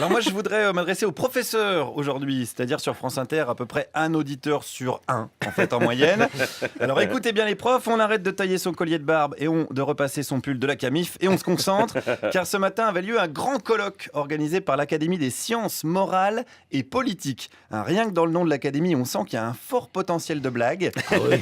Alors moi, je voudrais m'adresser aux professeurs aujourd'hui, c'est-à-dire sur France Inter, à peu près un auditeur sur un, en fait, en moyenne. Alors écoutez bien les profs, on arrête de tailler son collier de barbe et de repasser son pull de la Camif et on se concentre, car ce matin avait lieu un grand colloque organisé par l'Académie des sciences morales et politiques. Rien que dans le nom de l'Académie, on sent qu'il y a un fort potentiel de blague. Ah oui.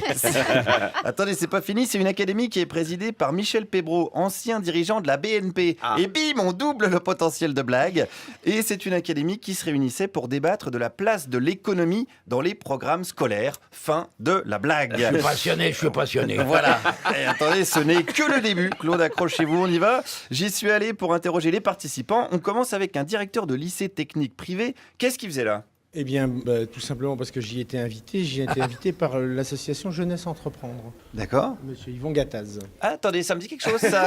Attendez, c'est pas fini, c'est une académie qui est présidée par Michel Pébreau, ancien dirigeant de la BNP. Et bim, on double le potentiel de blague. Et c'est une académie qui se réunissait pour débattre de la place de l'économie dans les programmes scolaires. Fin de la blague. Je suis passionné. Voilà. Et attendez, ce n'est que le début. Claude, accrochez-vous, on y va. J'y suis allé pour interroger les participants. On commence avec un directeur de lycée technique privé. Qu'est-ce qu'il faisait là ? Eh bien, tout simplement parce que j'y étais invité. J'y ai été invité par l'association Jeunesse Entreprendre. D'accord. Monsieur Yvon Gattaz. Ah, attendez, ça me dit quelque chose, ça.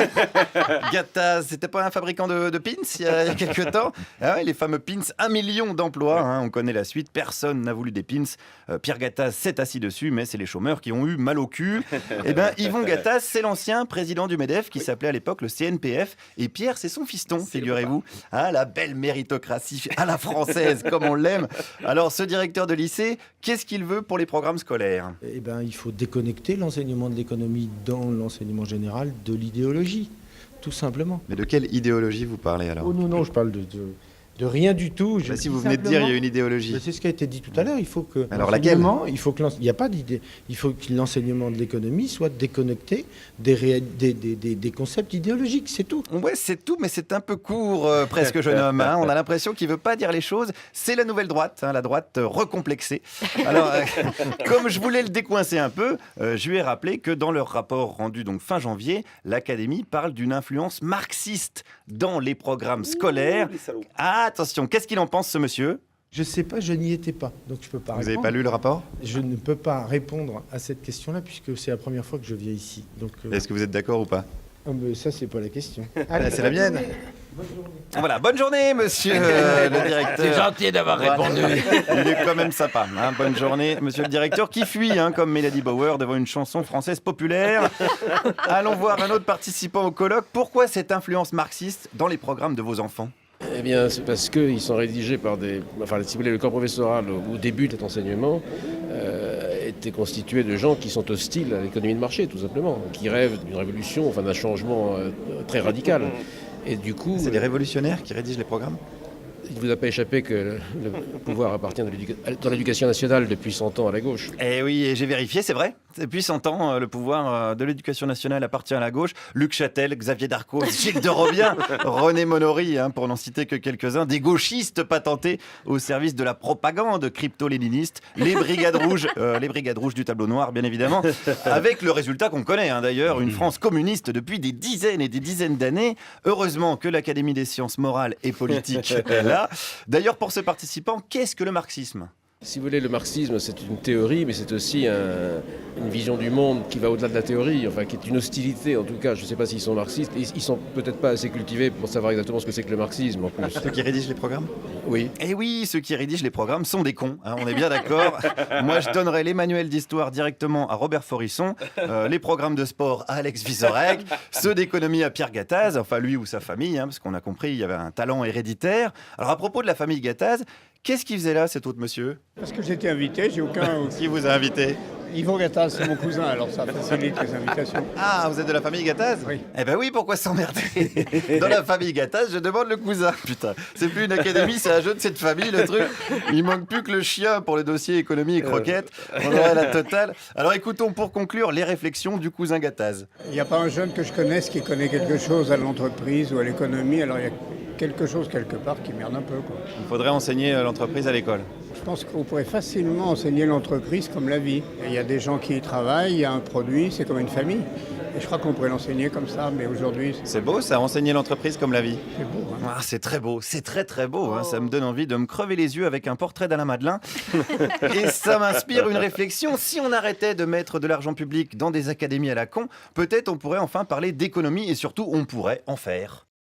Gattaz, c'était pas un fabricant de pins il y a quelques temps? Ah ouais, les fameux pins, 1 million d'emplois, hein, on connaît la suite, personne n'a voulu des pins. Pierre Gattaz s'est assis dessus, mais c'est les chômeurs qui ont eu mal au cul. Eh bien, Yvon Gattaz, c'est l'ancien président du MEDEF qui s'appelait à l'époque le CNPF. Et Pierre, c'est son fiston, figurez-vous. Ah, la belle méritocratie à la française, comme on l'aime. Alors, ce directeur de lycée, qu'est-ce qu'il veut pour les programmes scolaires? Eh bien, il faut déconnecter l'enseignement de l'économie dans l'enseignement général de l'idéologie, tout simplement. Mais de quelle idéologie vous parlez alors? Oh non, je parle de rien du tout. Je Bah, si dis vous venez de dire il y a une idéologie. C'est ce qui a été dit tout à l'heure. Il faut que Alors laquelle? il n'y a pas d'idée. Il faut que l'enseignement de l'économie soit déconnecté des concepts idéologiques. C'est tout. Ouais, c'est tout, mais c'est un peu court, presque, jeune homme. Hein. On a l'impression qu'il veut pas dire les choses. C'est la nouvelle droite, hein, la droite recomplexée. Alors, comme je voulais le décoincer un peu, je lui ai rappelé que dans leur rapport rendu donc fin janvier, l'Académie parle d'une influence marxiste dans les programmes scolaires. Ah, attention, qu'est-ce qu'il en pense, ce monsieur? Je ne sais pas, je n'y étais pas, donc je peux pas Vous répondre. n'avez pas lu le rapport? Je ne peux pas répondre à cette question-là puisque c'est la première fois que je viens ici. Donc, Est-ce que vous êtes d'accord ou pas? mais ça, c'est pas la question. Ah, c'est la mienne. Voilà, bonne journée, monsieur le directeur. C'est gentil d'avoir répondu. Il est quand même sympa. Hein. Bonne journée, monsieur le directeur, qui fuit, hein, comme Mélanie Bauer, devant une chanson française populaire. Allons voir un autre participant au colloque. Pourquoi cette influence marxiste dans les programmes de vos enfants? Eh bien, c'est parce qu'ils sont rédigés par des... Enfin, si vous voulez, le corps professoral, au début de cet enseignement, était constitué de gens qui sont hostiles à l'économie de marché, tout simplement, qui rêvent d'une révolution, enfin d'un changement très radical. Et du coup... C'est les révolutionnaires qui rédigent les programmes? Il ne vous a pas échappé que le pouvoir appartient dans l'éducation nationale depuis 100 ans à la gauche. Eh oui, et j'ai vérifié, c'est vrai. Depuis 100 ans, le pouvoir de l'éducation nationale appartient à la gauche. Luc Châtel, Xavier Darcos, Gilles de Robien, René Monory, hein, pour n'en citer que quelques-uns, des gauchistes patentés au service de la propagande crypto-léniniste, les brigades rouges du tableau noir, bien évidemment, avec le résultat qu'on connaît, hein, d'ailleurs, une France communiste depuis des dizaines et des dizaines d'années. Heureusement que l'Académie des sciences morales et politiques est là. D'ailleurs, pour ce participant, qu'est-ce que le marxisme? Si vous voulez, le marxisme, c'est une théorie, mais c'est aussi une vision du monde qui va au-delà de la théorie, enfin, qui est une hostilité, en tout cas. Je ne sais pas s'ils sont marxistes. Ils sont peut-être pas assez cultivés pour savoir exactement ce que c'est que le marxisme, en plus. Ceux qui rédigent les programmes? Oui. Eh oui, ceux qui rédigent les programmes sont des cons, hein, on est bien d'accord. Moi, je donnerais les manuels d'histoire directement à Robert Forisson, les programmes de sport à Alex Vizorek, ceux d'économie à Pierre Gattaz, enfin lui ou sa famille, hein, parce qu'on a compris, il y avait un talent héréditaire. Alors à propos de la famille Gattaz, qu'est-ce qu'il faisait là, cet autre monsieur? Parce que j'étais invité, j'ai aucun... Qui vous a invité? Yvon Gattaz, c'est mon cousin, alors ça facilite les invitations. Ah, vous êtes de la famille Gattaz? Oui. Eh ben oui, pourquoi s'emmerder? Dans la famille Gattaz, je demande le cousin. Putain, c'est plus une académie, c'est un jeu de cette famille, le truc. Il manque plus que le chien pour le dossier économie et croquettes. On aurait la totale. Alors écoutons pour conclure les réflexions du cousin Gattaz. Il n'y a pas un jeune que je connaisse qui connaît quelque chose à l'entreprise ou à l'économie, alors il y a quelque chose quelque part qui merde un peu, quoi. Il faudrait enseigner l'entreprise à l'école. Je pense qu'on pourrait facilement enseigner l'entreprise comme la vie. Et il y a des gens qui y travaillent, il y a un produit, c'est comme une famille. Et je crois qu'on pourrait l'enseigner comme ça, mais aujourd'hui... C'est beau ça, enseigner l'entreprise comme la vie. C'est beau, hein. Ah, c'est très beau, c'est très très beau. Hein. Ça me donne envie de me crever les yeux avec un portrait d'Alain Madelin. Et ça m'inspire une réflexion. Si on arrêtait de mettre de l'argent public dans des académies à la con, peut-être on pourrait enfin parler d'économie et surtout on pourrait en faire.